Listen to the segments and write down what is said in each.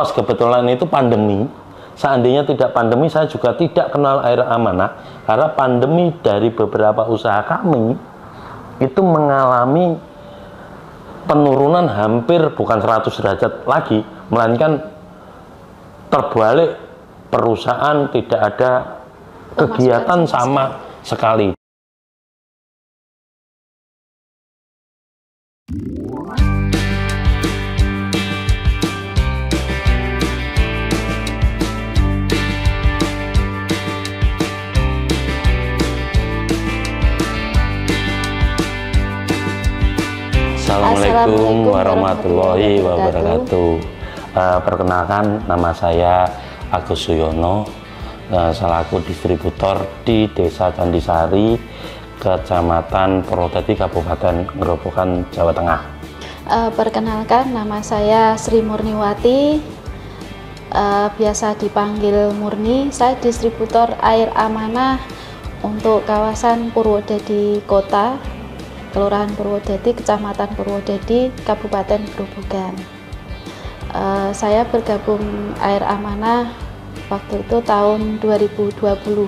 Plus kebetulan itu pandemi. Seandainya tidak pandemi, saya juga tidak kenal air amanah, karena pandemi dari beberapa usaha kami itu mengalami penurunan hampir bukan 100 derajat lagi, melainkan terbalik, perusahaan tidak ada kegiatan sama sekali. Assalamualaikum warahmatullahi wabarakatuh. Perkenalkan, nama saya Agus Suyono, selaku distributor di Desa Candisari, Kecamatan Purwodadi, Kabupaten Grobogan, Jawa Tengah. Perkenalkan, nama saya Sri Murniwati, biasa dipanggil Murni. Saya distributor air amanah untuk kawasan Purwodadi Kota, Kelurahan Purwodadi, Kecamatan Purwodadi, Kabupaten Grobogan. Saya bergabung air amanah waktu itu tahun 2020.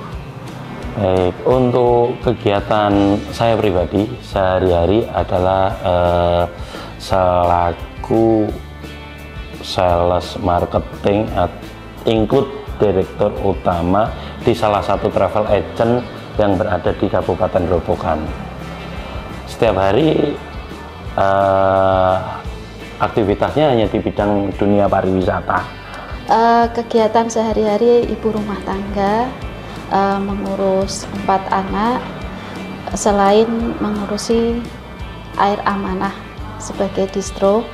Baik, untuk kegiatan saya pribadi sehari-hari adalah selaku sales marketing include direktur utama di salah satu travel agent yang berada di Kabupaten Grobogan. Setiap hari aktivitasnya hanya di bidang dunia pariwisata. Kegiatan sehari-hari ibu rumah tangga, mengurus 4 anak, selain mengurusi air amanah sebagai distro.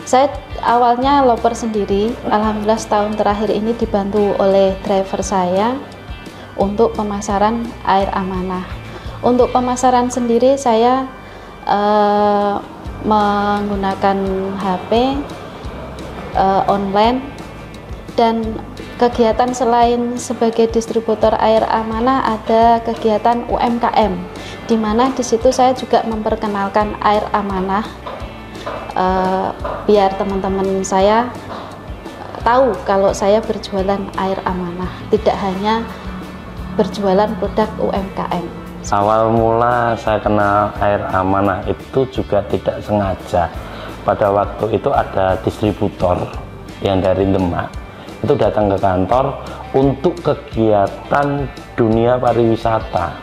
Saya awalnya loper sendiri, alhamdulillah setahun terakhir ini dibantu oleh driver saya untuk pemasaran air amanah. Untuk pemasaran sendiri saya menggunakan HP online, dan kegiatan selain sebagai distributor air amanah ada kegiatan UMKM, di mana di situ saya juga memperkenalkan air amanah biar teman-teman saya tahu kalau saya berjualan air amanah, tidak hanya berjualan produk UMKM. Awal mula saya kenal air amanah itu juga tidak sengaja. Pada waktu itu ada distributor yang dari Demak itu datang ke kantor untuk kegiatan dunia pariwisata.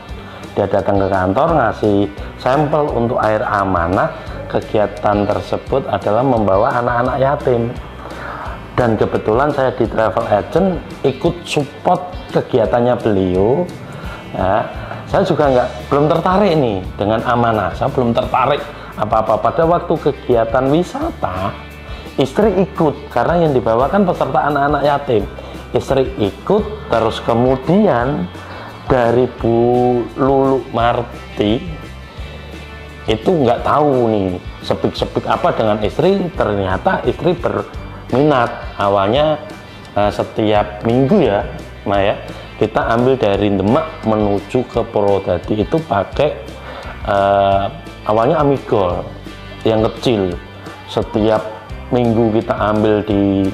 Dia datang ke kantor ngasih sampel untuk air amanah. Kegiatan tersebut adalah membawa anak-anak yatim, dan kebetulan saya di travel agent ikut support kegiatannya beliau ya. Saya juga belum tertarik nih dengan amanah, saya belum tertarik apa-apa. Pada waktu kegiatan wisata, istri ikut, karena yang dibawakan peserta anak-anak yatim. Istri ikut, terus kemudian dari Bu Lulu Marti, itu nggak tahu nih sepik-sepik apa dengan istri, ternyata istri berminat. Awalnya setiap minggu ya Maya, kita ambil dari Demak menuju ke Purwodadi itu pakai awalnya Amigol yang kecil. Setiap minggu kita ambil di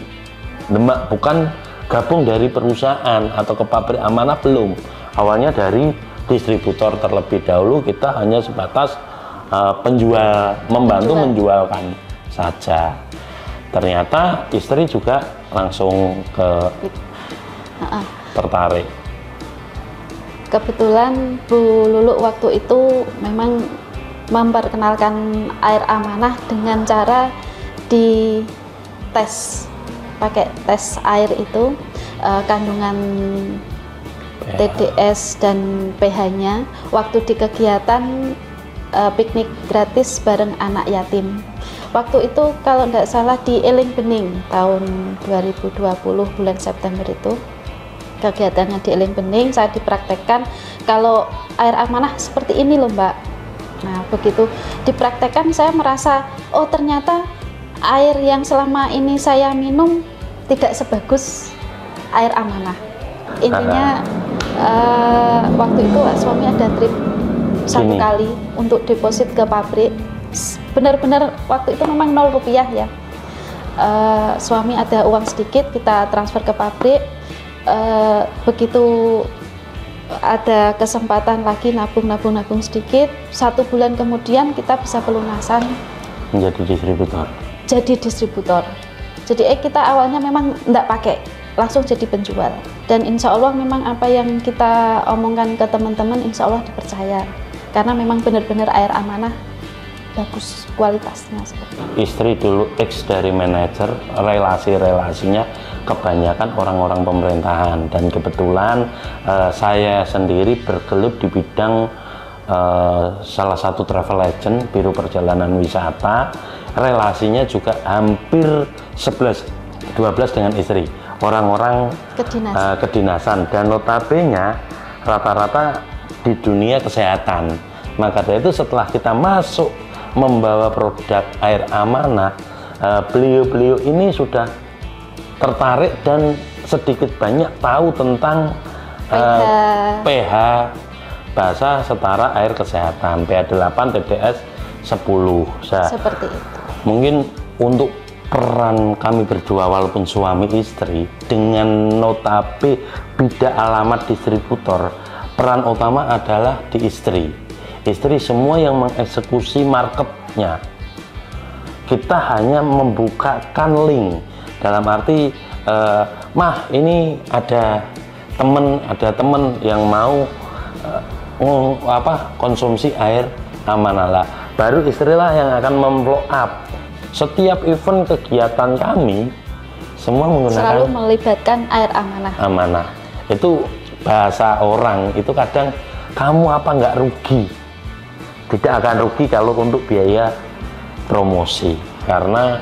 Demak, bukan gabung dari perusahaan atau ke pabrik amanah, belum. Awalnya dari distributor terlebih dahulu, kita hanya sebatas penjual, membantu menjualkan saja. Ternyata istri juga langsung tertarik. Kebetulan Bu Lulu waktu itu memang memperkenalkan air amanah dengan cara di tes, pakai tes air itu, kandungan TDS dan pH-nya waktu di kegiatan piknik gratis bareng anak yatim. Waktu itu kalau tidak salah di Eling Bening tahun 2020 bulan September itu, kegiatannya di Eling Bening, saya dipraktekkan kalau air amanah seperti ini loh Mbak. Nah begitu dipraktekkan saya merasa, oh ternyata air yang selama ini saya minum tidak sebagus air amanah. Intinya waktu itu suami ada trip 1 kali untuk deposit ke pabrik, benar-benar waktu itu memang 0 rupiah ya. suami ada uang sedikit, kita transfer ke pabrik. Begitu ada kesempatan lagi nabung sedikit, 1 bulan kemudian kita bisa pelunasan menjadi distributor. Jadi kita awalnya memang enggak pakai, langsung jadi penjual. Dan insya Allah memang apa yang kita omongkan ke teman-teman insya Allah dipercaya. Karena memang benar-benar air amanah bagus kualitasnya seperti itu. Istri dulu ex dari manajer, relasinya kebanyakan orang-orang pemerintahan, dan kebetulan saya sendiri bergelut di bidang salah satu travel agent, biro perjalanan wisata. Relasinya juga hampir 11-12 dengan istri, orang-orang kedinasan, dan notabene rata-rata di dunia kesehatan. Maka dari itu setelah kita masuk membawa produk air amanah, beliau-beliau ini sudah tertarik dan sedikit banyak tahu tentang pH basa setara air kesehatan, pH 8, TDS 10. Seperti itu. Mungkin untuk peran kami berdua walaupun suami istri dengan notabe beda alamat distributor, peran utama adalah di istri. Istri semua yang mengeksekusi marketnya. Kita hanya membukakan link, dalam arti mah ini ada temen yang mau konsumsi air amanah, lah baru istrilah yang akan memblow up setiap event kegiatan kami, semua menggunakan selalu melibatkan air amanah. Itu bahasa orang itu kadang, kamu apa nggak rugi? Tidak akan rugi kalau untuk biaya promosi, karena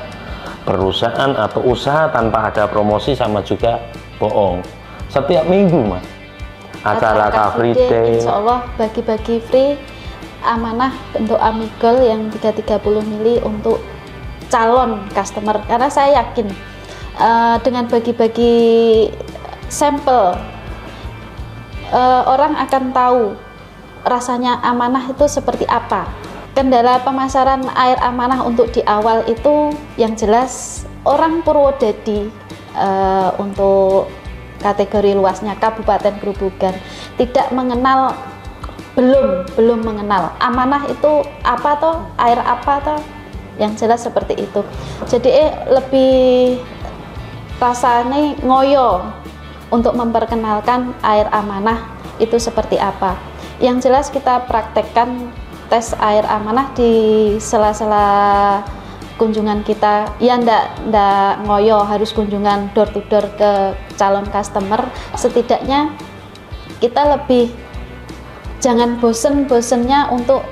perusahaan atau usaha tanpa ada promosi sama juga bohong. Setiap minggu Mas acara Car Free Day, insya Allah bagi-bagi free amanah bentuk amigol yang 330 mili untuk calon customer, karena saya yakin dengan bagi-bagi sampel orang akan tahu rasanya amanah itu seperti apa. Kendala pemasaran air amanah untuk di awal itu yang jelas orang Purwodadi untuk kategori luasnya Kabupaten Grobogan tidak mengenal, belum mengenal amanah itu apa toh, air apa toh, yang jelas seperti itu. Jadi lebih rasanya ngoyo untuk memperkenalkan air amanah itu seperti apa. Yang jelas kita praktekkan tes air amanah di sela-sela kunjungan kita, ya ndak ngoyo harus kunjungan door to door ke calon customer. Setidaknya kita lebih jangan bosen-bosennya untuk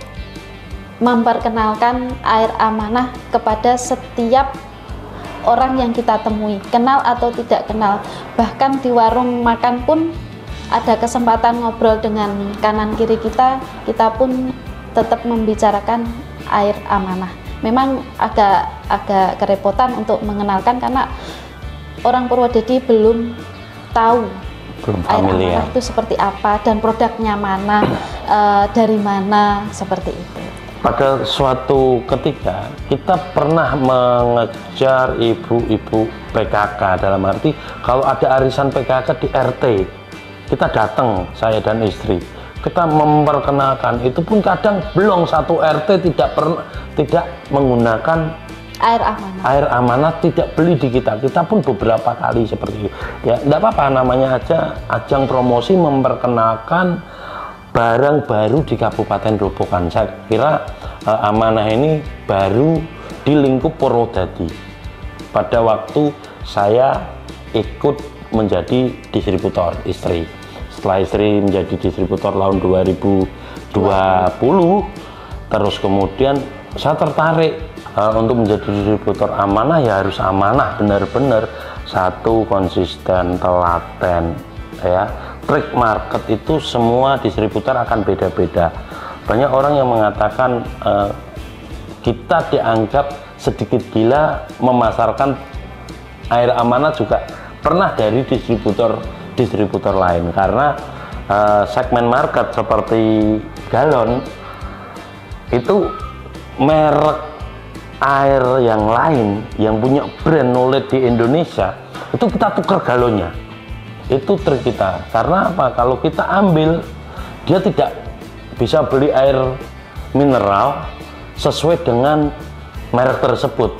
memperkenalkan air amanah kepada setiap orang yang kita temui, kenal atau tidak kenal. Bahkan di warung makan pun ada kesempatan ngobrol dengan kanan kiri kita pun tetap membicarakan air amanah. Memang agak kerepotan untuk mengenalkan karena orang Purwodadi belum tahu air amanah itu seperti apa dan produknya mana, dari mana, seperti itu. Pada suatu ketika kita pernah mengejar ibu-ibu PKK, dalam arti kalau ada arisan PKK di RT, kita datang, saya dan istri, kita memperkenalkan. Itu pun kadang belum satu RT tidak menggunakan air amanah, tidak beli di kita pun beberapa kali seperti itu. Ya enggak apa-apa, namanya aja ajang promosi memperkenalkan barang baru di Kabupaten Grobogan. Saya kira amanah ini baru di lingkup Purwodadi. Pada waktu saya ikut menjadi distributor istri. Setelah istri menjadi distributor tahun 2020, terus kemudian saya tertarik untuk menjadi distributor amanah. Ya harus amanah benar-benar, satu konsisten, telaten, ya. Trik market itu semua distributor akan beda-beda. Banyak orang yang mengatakan kita dianggap sedikit gila memasarkan air amanah juga pernah dari distributor lain, karena segmen market seperti galon itu merek air yang lain yang punya brand knowledge di Indonesia, itu kita tukar galonnya. Itu trik kita. Karena apa? Kalau kita ambil, dia tidak bisa beli air mineral sesuai dengan merek tersebut.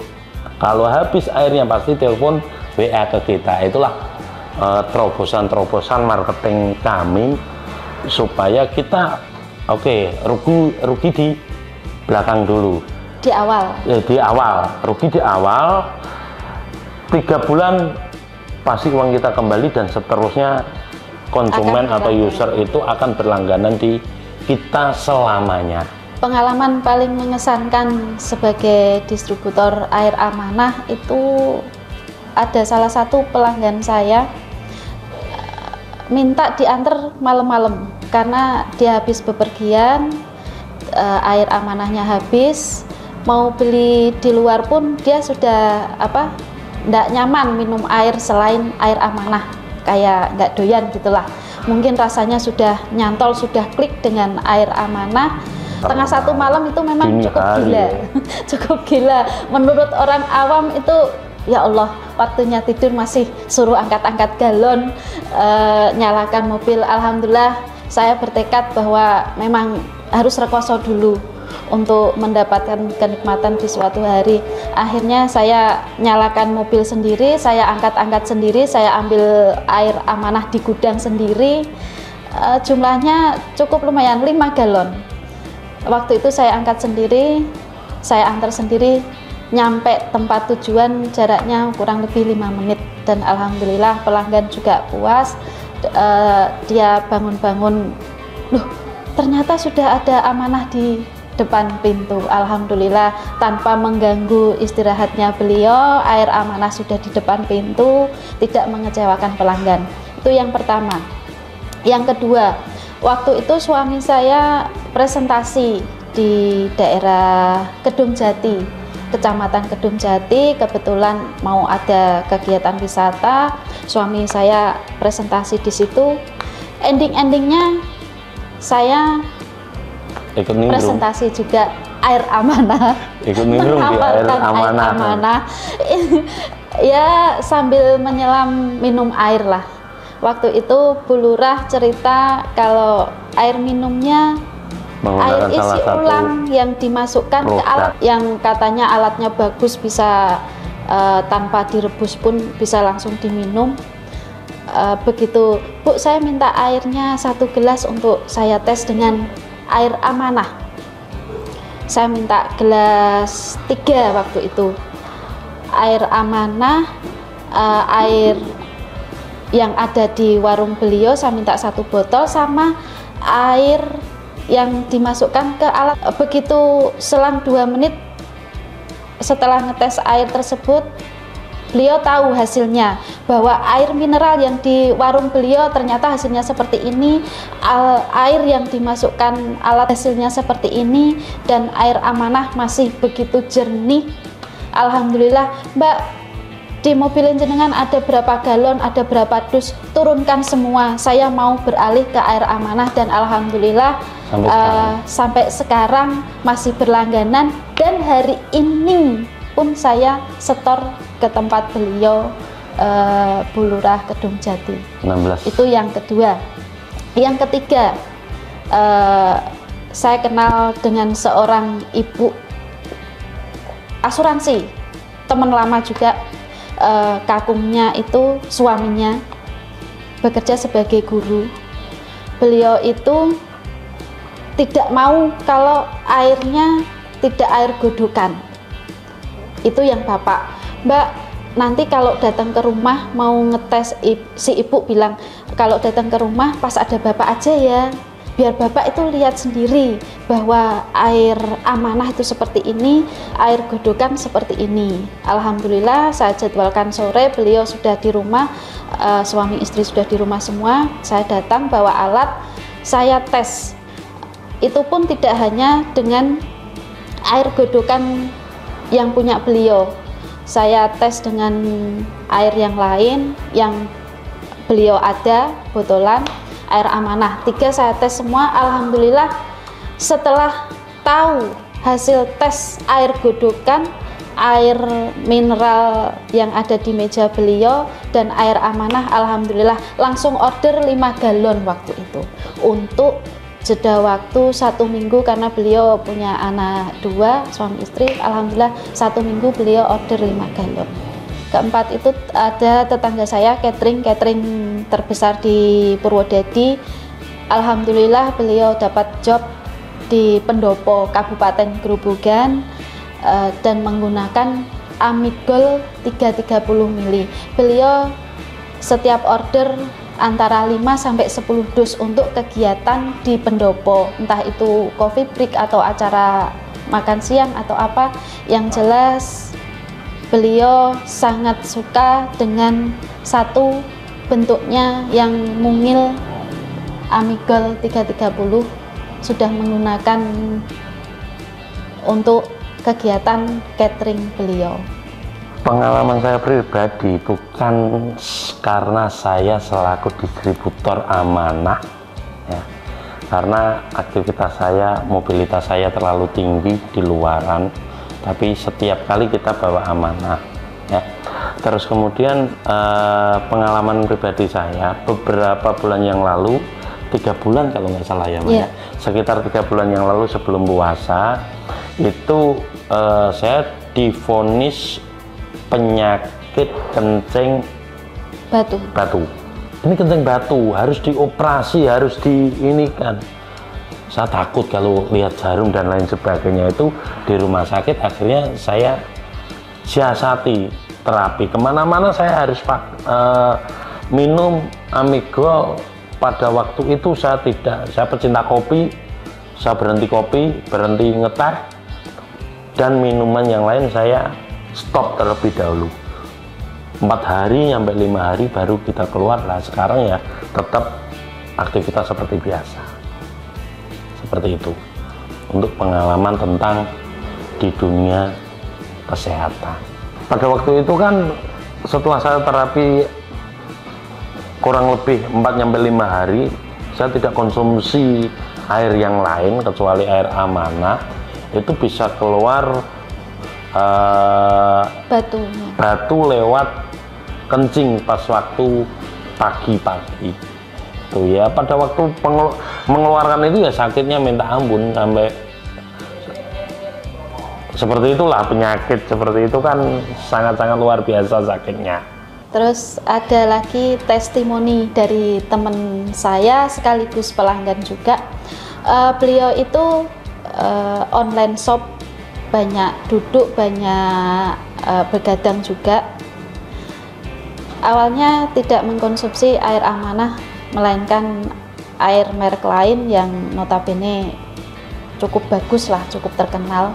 Kalau habis airnya pasti telepon WA ke kita. Itulah terobosan-terobosan marketing kami supaya kita rugi di belakang dulu. Di awal. Rugi di awal. 3 bulan pasti uang kita kembali dan seterusnya konsumen atau user itu akan berlangganan di kita selamanya. Pengalaman paling mengesankan sebagai distributor air amanah itu ada salah satu pelanggan saya minta diantar malam-malam karena dia habis bepergian, air amanahnya habis, mau beli di luar pun dia sudah nggak nyaman minum air selain air amanah, kayak nggak doyan gitulah. Mungkin rasanya sudah nyantol, sudah klik dengan air amanah. Tengah 1 malam itu memang cukup gila. Cukup gila. Menurut orang awam itu, ya Allah, waktunya tidur masih suruh angkat-angkat galon, nyalakan mobil. Alhamdulillah saya bertekad bahwa memang harus rekoso dulu untuk mendapatkan kenikmatan di suatu hari. Akhirnya saya nyalakan mobil sendiri, saya angkat-angkat sendiri, saya ambil air amanah di gudang sendiri. Jumlahnya cukup lumayan, 5 galon. Waktu itu saya angkat sendiri, saya antar sendiri, nyampe tempat tujuan jaraknya kurang lebih 5 menit. Dan alhamdulillah pelanggan juga puas. Dia bangun-bangun, loh ternyata sudah ada amanah di depan pintu. Alhamdulillah tanpa mengganggu istirahatnya beliau, air amanah sudah di depan pintu, tidak mengecewakan pelanggan. Itu yang pertama. Yang kedua, waktu itu suami saya presentasi di daerah Kedung Jati, Kecamatan Kedung Jati. Kebetulan mau ada kegiatan wisata, suami saya presentasi di situ. Ending-endingnya saya ikut presentasi juga air amanah, ikut nimbrung di air amanah. Ya sambil menyelam minum air lah. Waktu itu Bu Lurah cerita kalau air minumnya air isi ulang yang dimasukkan ke alat yang katanya alatnya bagus, bisa tanpa direbus pun bisa langsung diminum. Begitu, Bu, saya minta airnya 1 gelas untuk saya tes dengan air amanah. Saya minta gelas 3 waktu itu. Air amanah, air yang ada di warung beliau saya minta 1 botol, sama air yang dimasukkan ke alat. Begitu selang 2 menit setelah ngetes air tersebut, beliau tahu hasilnya, bahwa air mineral yang di warung beliau ternyata hasilnya seperti ini, air yang dimasukkan alat hasilnya seperti ini, dan air amanah masih begitu jernih. Alhamdulillah, Mbak, di mobil jenengan ada berapa galon, ada berapa dus, turunkan semua, saya mau beralih ke air amanah. Dan alhamdulillah sampai sekarang masih berlangganan, dan hari ini pun saya setor ke tempat beliau, Bu Lurah Kedung Jati. 16. Itu yang kedua. Yang ketiga, saya kenal dengan seorang ibu asuransi, teman lama juga. Kakungnya itu suaminya bekerja sebagai guru. Beliau itu tidak mau kalau airnya tidak air godokan. Itu yang bapak, Mbak, nanti kalau datang ke rumah mau ngetes, si ibu bilang kalau datang ke rumah pas ada bapak aja ya, biar bapak itu lihat sendiri bahwa air amanah itu seperti ini, air godokan seperti ini. Alhamdulillah saya jadwalkan sore, beliau sudah di rumah, suami istri sudah di rumah semua. Saya datang bawa alat, saya tes. Itu pun tidak hanya dengan air godokan yang punya beliau, saya tes dengan air yang lain yang beliau ada, botolan air amanah. 3 saya tes semua. Alhamdulillah setelah tahu hasil tes air godokan, air mineral yang ada di meja beliau dan air amanah, alhamdulillah langsung order 5 galon waktu itu untuk jeda waktu 1 minggu, karena beliau punya anak 2, suami istri. Alhamdulillah 1 minggu beliau order 5 galon. Keempat itu ada tetangga saya catering terbesar di Purwodadi. Alhamdulillah beliau dapat job di pendopo Kabupaten Grobogan dan menggunakan Amigol 330 ml. Beliau setiap order antara 5 sampai 10 dus untuk kegiatan di pendopo, entah itu coffee break atau acara makan siang atau apa. Yang jelas beliau sangat suka dengan satu bentuknya yang mungil, Amigol 330, sudah menggunakan untuk kegiatan catering beliau. Pengalaman saya pribadi bukan karena saya selaku distributor amanah ya, karena aktivitas saya, mobilitas saya terlalu tinggi di luaran, tapi setiap kali kita bawa amanah ya. Terus kemudian pengalaman pribadi saya beberapa bulan yang lalu, 3 bulan kalau nggak salah ya, Mbak, sekitar 3 bulan yang lalu sebelum puasa itu saya divonis penyakit kencing batu. Ini kencing batu, harus dioperasi, harus diinikan. Saya takut kalau lihat jarum dan lain sebagainya itu di rumah sakit. Akhirnya saya siasati terapi, kemana-mana saya harus minum Amigol. Pada waktu itu saya pecinta kopi, saya berhenti kopi, berhenti ngeteh, dan minuman yang lain saya stop terlebih dahulu. 4 hari sampai 5 hari baru kita keluar. Nah sekarang ya tetap aktivitas seperti biasa. Seperti itu untuk pengalaman tentang di dunia kesehatan. Pada waktu itu kan setelah saya terapi kurang lebih 4-5 hari, saya tidak konsumsi air yang lain kecuali air amanah. Itu bisa keluar batu lewat kencing pas waktu pagi-pagi tuh ya. Pada waktu mengeluarkan itu ya sakitnya minta ampun, sampai seperti itulah. Penyakit seperti itu kan sangat-sangat luar biasa sakitnya. Terus ada lagi testimoni dari teman saya sekaligus pelanggan juga. Beliau itu online shop, banyak duduk, banyak begadang juga. Awalnya tidak mengkonsumsi air amanah, melainkan air merek lain yang notabene cukup bagus lah, cukup terkenal.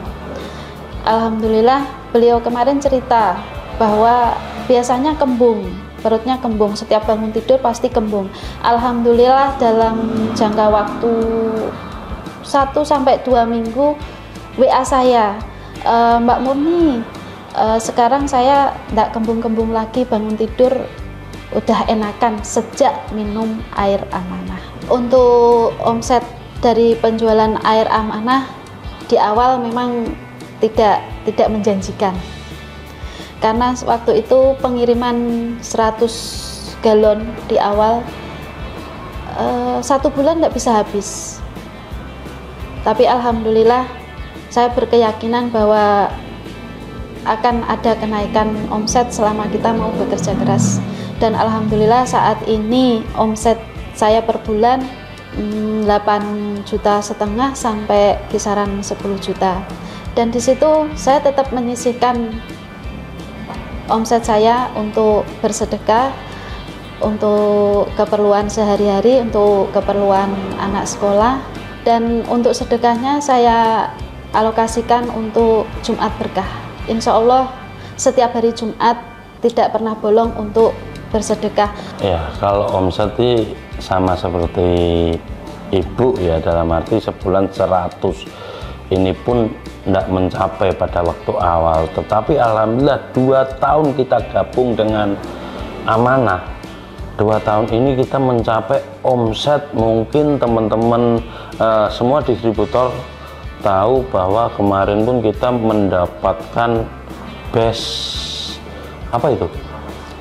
Alhamdulillah beliau kemarin cerita bahwa biasanya kembung, perutnya kembung, setiap bangun tidur pasti kembung. Alhamdulillah dalam jangka waktu 1-2 minggu WA saya, Mbak Murni, sekarang saya tidak kembung-kembung lagi, bangun tidur udah enakan sejak minum air amanah. Untuk omset dari penjualan air amanah di awal memang tidak menjanjikan, karena waktu itu pengiriman 100 galon di awal 1 bulan tidak bisa habis. Tapi alhamdulillah saya berkeyakinan bahwa akan ada kenaikan omset selama kita mau bekerja keras. Dan alhamdulillah saat ini omset saya per bulan 8,5 juta sampai kisaran 10 juta. Dan di situ saya tetap menyisihkan omset saya untuk bersedekah, untuk keperluan sehari-hari, untuk keperluan anak sekolah, dan untuk sedekahnya saya alokasikan untuk Jumat Berkah. Insya Allah setiap hari Jumat tidak pernah bolong untuk bersedekah. Ya, kalau omset sih sama seperti ibu ya, dalam arti sebulan 100. Ini pun tidak mencapai pada waktu awal, tetapi alhamdulillah 2 tahun kita gabung dengan amanah. 2 tahun ini kita mencapai omset, mungkin teman-teman semua distributor tahu bahwa kemarin pun kita mendapatkan best apa itu?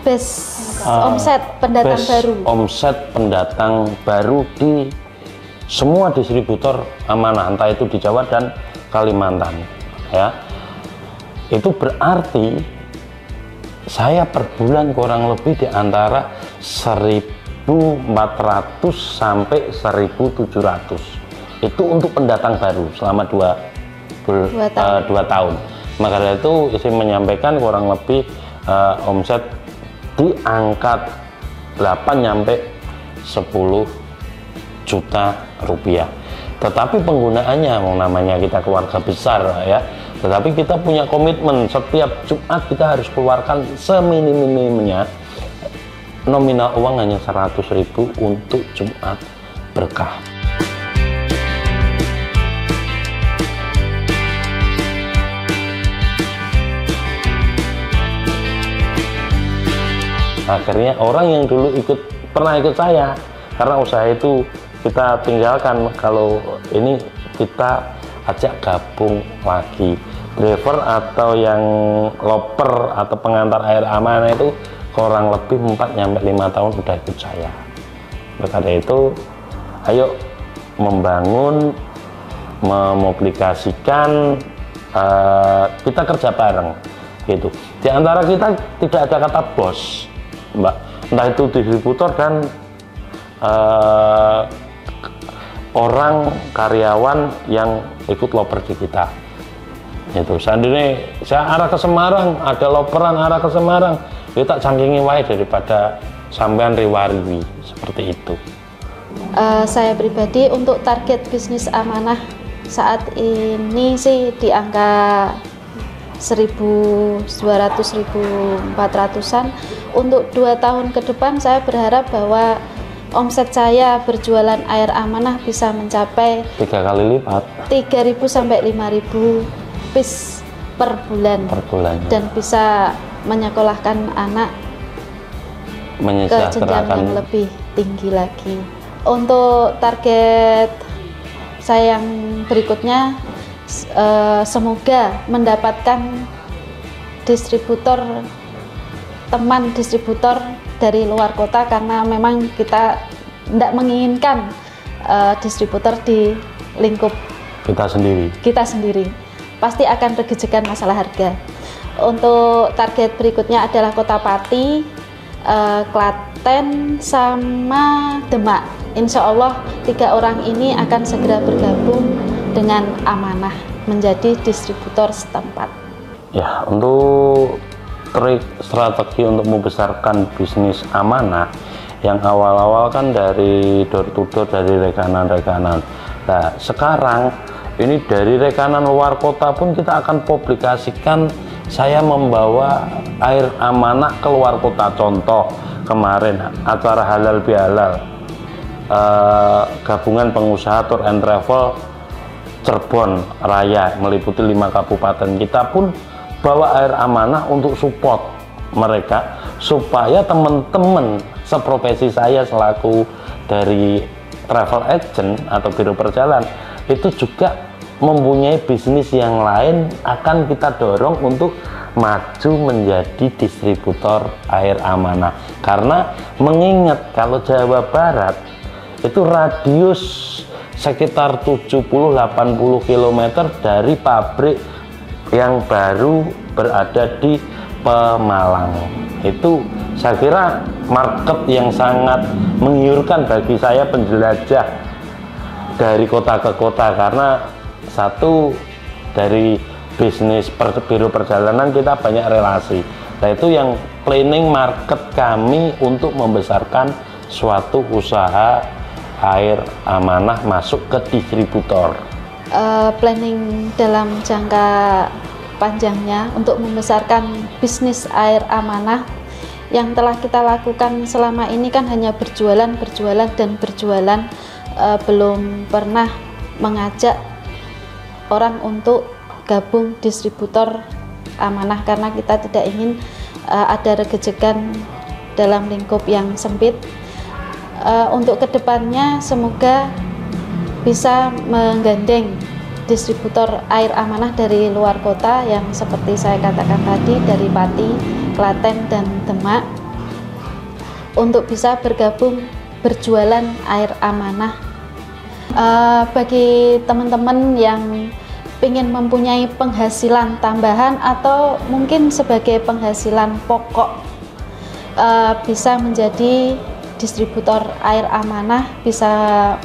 Best omset pendatang best baru. Omset pendatang baru di semua distributor amanah, entah itu di Jawa dan Kalimantan, ya. Itu berarti saya per bulan kurang lebih di antara 1.400 sampai 1.700. Itu untuk pendatang baru selama 2 tahun. Maka dari itu saya menyampaikan kurang lebih omset di angka 8 sampai 10 juta rupiah. Tetapi penggunaannya, namanya kita keluarga besar ya, tetapi kita punya komitmen setiap Jumat kita harus keluarkan seminim-minimnya nominal uang hanya 100.000 untuk Jumat berkah. Akhirnya orang yang dulu pernah ikut saya, karena usaha itu kita tinggalkan, kalau ini kita ajak gabung lagi. Driver atau yang loper atau pengantar air amanah itu kurang lebih 4-5 tahun sudah ikut saya. Maka dari itu ayo membangun, memobligasikan, kita kerja bareng gitu. Di antara kita tidak ada kata bos, Mbak, entah itu distributor dan orang karyawan yang ikut loper di kita. Itu seandainya saya arah ke Semarang, ada loperan arah ke Semarang, kita cangkingi wae daripada sampean riwariwi seperti itu. Saya pribadi untuk target bisnis amanah saat ini sih di angka 1.200-1.400-an. Untuk 2 tahun ke depan saya berharap bahwa omset saya berjualan air amanah bisa mencapai 3 kali lipat, 3.000 sampai 5.000 piece per bulan. Dan bisa menyekolahkan anak ke jenjang yang lebih tinggi lagi. Untuk target saya yang berikutnya, semoga mendapatkan teman distributor dari luar kota, karena memang kita tidak menginginkan distributor di lingkup kita sendiri. Pasti akan regejekan masalah harga. Untuk target berikutnya adalah Kota Pati, Klaten, sama Demak. Insya Allah 3 orang ini akan segera bergabung dengan amanah menjadi distributor setempat. Ya, untuk trik strategi untuk membesarkan bisnis amanah yang awal-awal kan dari door to door, dari rekanan-rekanan. Nah, sekarang ini dari rekanan luar kota pun kita akan publikasikan saya membawa air amanah ke luar kota. Contoh kemarin acara halal bihalal, gabungan pengusaha tour and travel Cirebon Raya meliputi 5 kabupaten, kita pun bawa air amanah untuk support mereka supaya teman-teman seprofesi saya selaku dari travel agent atau biro perjalanan itu juga mempunyai bisnis yang lain, akan kita dorong untuk maju menjadi distributor air amanah. Karena mengingat kalau Jawa Barat itu radius sekitar 70-80 km dari pabrik yang baru berada di Pemalang. Itu saya kira market yang sangat menggiurkan bagi saya penjelajah dari kota ke kota, karena satu dari bisnis biro perjalanan kita banyak relasi. Nah, itu yang planning market kami untuk membesarkan suatu usaha air amanah masuk ke distributor. Planning dalam jangka panjangnya untuk membesarkan bisnis air amanah yang telah kita lakukan selama ini kan hanya berjualan, belum pernah mengajak orang untuk gabung distributor amanah, karena kita tidak ingin ada regejekan dalam lingkup yang sempit. Untuk kedepannya semoga bisa menggandeng distributor air amanah dari luar kota yang seperti saya katakan tadi dari Pati, Klaten, dan Demak untuk bisa bergabung berjualan air amanah. Bagi teman-teman yang ingin mempunyai penghasilan tambahan atau mungkin sebagai penghasilan pokok, bisa menjadi distributor air amanah, bisa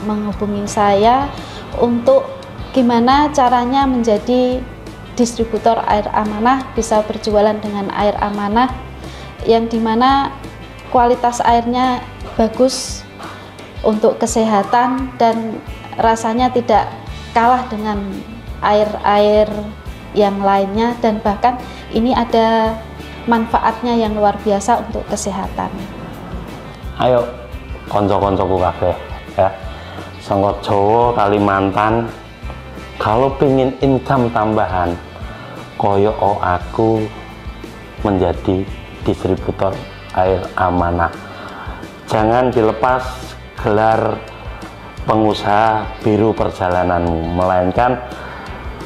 menghubungi saya untuk gimana caranya menjadi distributor air amanah, bisa berjualan dengan air amanah yang dimana kualitas airnya bagus untuk kesehatan dan rasanya tidak kalah dengan air-air yang lainnya, dan bahkan ini ada manfaatnya yang luar biasa untuk kesehatan. Ayo konco-koncoku kabeh ya, saka Jawa, Kalimantan, kalau pengen income tambahan koyo aku menjadi distributor air amanah, jangan dilepas gelar pengusaha biru perjalananmu, melainkan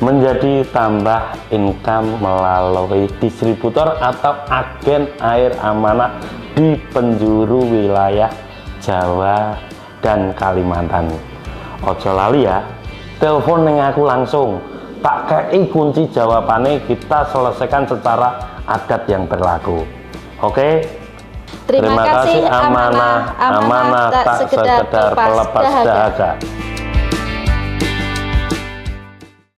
menjadi tambah income melalui distributor atau agen air amanah di penjuru wilayah Jawa dan Kalimantan. Ojo lali ya, telepon ning aku langsung, tak kei kunci jawabannya, kita selesaikan secara adat yang berlaku. Oke? Terima kasih amanah tak sekedar pelepas dahaga.